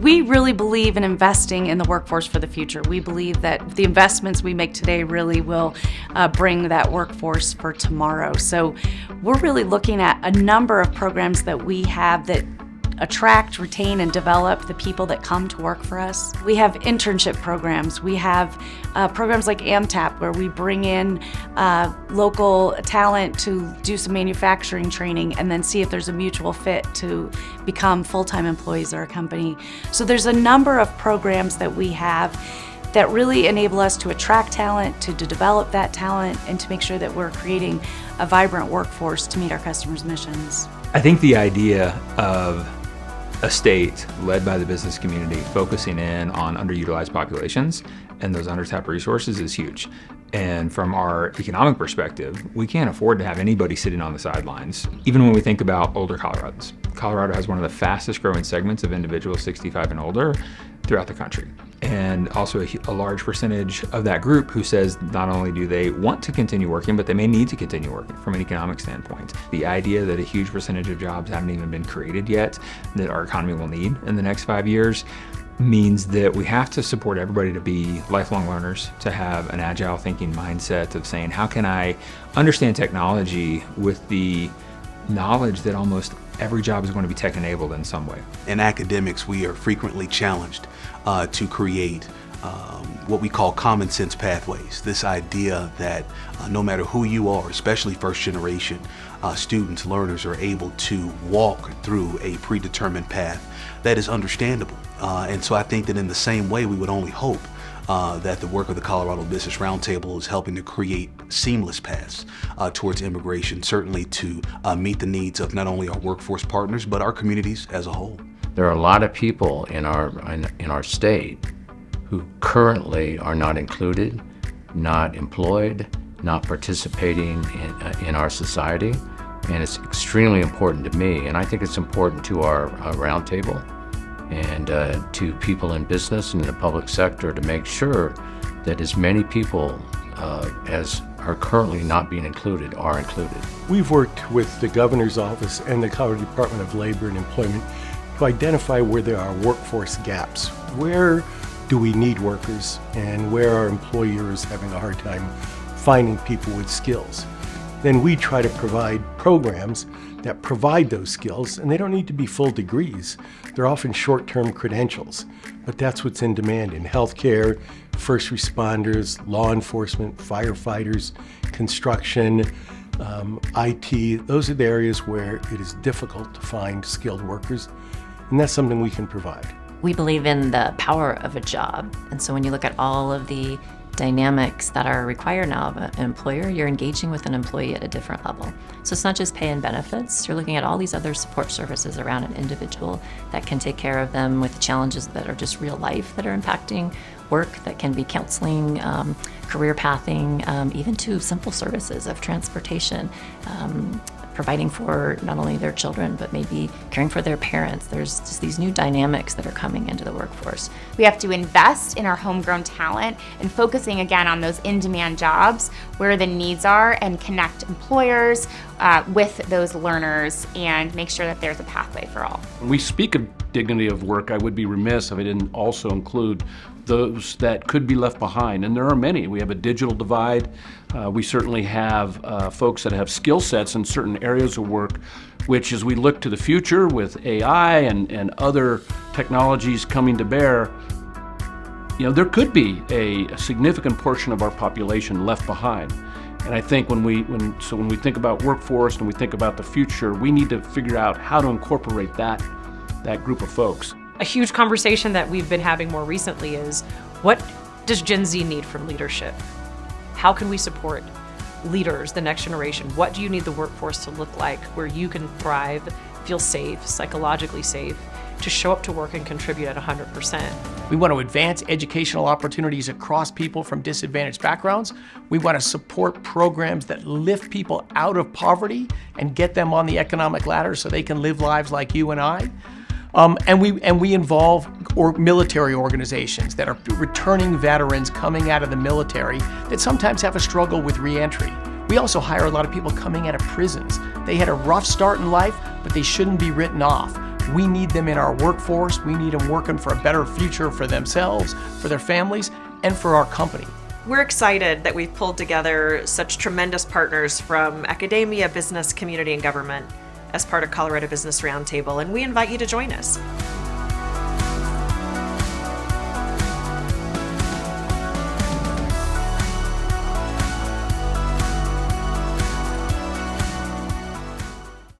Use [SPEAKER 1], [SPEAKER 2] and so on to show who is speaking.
[SPEAKER 1] We really believe in investing in the workforce for the future. We believe that the investments we make today really will bring that workforce for tomorrow. So we're really looking at a number of programs that we have that attract, retain, and develop the people that come to work for us. We have internship programs. We have programs like AMTAP, where we bring in local talent to do some manufacturing training and then see if there's a mutual fit to become full-time employees of our company. So there's a number of programs that we have that really enable us to attract talent, to develop that talent, and to make sure that we're creating a vibrant workforce to meet our customers' missions.
[SPEAKER 2] I think the idea of a state led by the business community focusing in on underutilized populations and those undertapped resources is huge. And from our economic perspective, we can't afford to have anybody sitting on the sidelines. Even when we think about older Coloradans, Colorado has one of the fastest growing segments of individuals 65 and older throughout the country. And also a large percentage of that group who says not only do they want to continue working, but they may need to continue working from an economic standpoint. The idea that a huge percentage of jobs haven't even been created yet, that our economy will need in the next 5 years, means that we have to support everybody to be lifelong learners, to have an agile thinking mindset of saying, how can I understand technology with the knowledge that almost every job is going to be tech-enabled in some way.
[SPEAKER 3] In academics, we are frequently challenged to create what we call common sense pathways. This idea that no matter who you are, especially first generation students, learners are able to walk through a predetermined path that is understandable. And so I think that in the same way, we would only hope that the work of the Colorado Business Roundtable is helping to create seamless paths towards immigration, certainly to meet the needs of not only our workforce partners, but our communities as a whole.
[SPEAKER 4] There are a lot of people in our state who currently are not included, not employed, not participating in our society, and it's extremely important to me, and I think it's important to our roundtable and to people in business and in the public sector to make sure that as many people as are currently not being included are included.
[SPEAKER 5] We've worked with the Governor's Office and the Colorado Department of Labor and Employment to identify where there are workforce gaps. Where do we need workers, and where are employers having a hard time finding people with skills? Then we try to provide programs that provide those skills, and they don't need to be full degrees. They're often short-term credentials, but that's what's in demand in healthcare, first responders, law enforcement, firefighters, construction, IT. Those are the areas where it is difficult to find skilled workers, and that's something we can provide.
[SPEAKER 6] We believe in the power of a job, and so when you look at all of the dynamics that are required now of an employer, you're engaging with an employee at a different level. So it's not just pay and benefits, you're looking at all these other support services around an individual that can take care of them with challenges that are just real life that are impacting work, that can be counseling, career pathing, even to simple services of transportation, providing for not only their children, but maybe caring for their parents. There's just these new dynamics that are coming into the workforce.
[SPEAKER 7] We have to invest in our homegrown talent and focusing again on those in-demand jobs where the needs are and connect employers with those learners and make sure that there's a pathway for all.
[SPEAKER 8] When we speak of dignity of work, I would be remiss if I didn't also include those that could be left behind, and there are many. We have a digital divide. We certainly have folks that have skill sets in certain areas of work, which as we look to the future with AI and other technologies coming to bear, there could be a significant portion of our population left behind. And I think when we think about workforce and we think about the future, we need to figure out how to incorporate that group of folks.
[SPEAKER 9] A huge conversation that we've been having more recently is, what does Gen Z need from leadership? How can we support leaders, the next generation? What do you need the workforce to look like where you can thrive, feel safe, psychologically safe, to show up to work and contribute at 100%?
[SPEAKER 10] We want to advance educational opportunities across people from disadvantaged backgrounds. We want to support programs that lift people out of poverty and get them on the economic ladder so they can live lives like you and I. And we involve military organizations that are returning veterans coming out of the military that sometimes have a struggle with reentry. We also hire a lot of people coming out of prisons. They had a rough start in life, but they shouldn't be written off. We need them in our workforce. We need them working for a better future for themselves, for their families, and for our company.
[SPEAKER 9] We're excited that we've pulled together such tremendous partners from academia, business, community, and government as part of Colorado Business Roundtable, and we invite you to join us.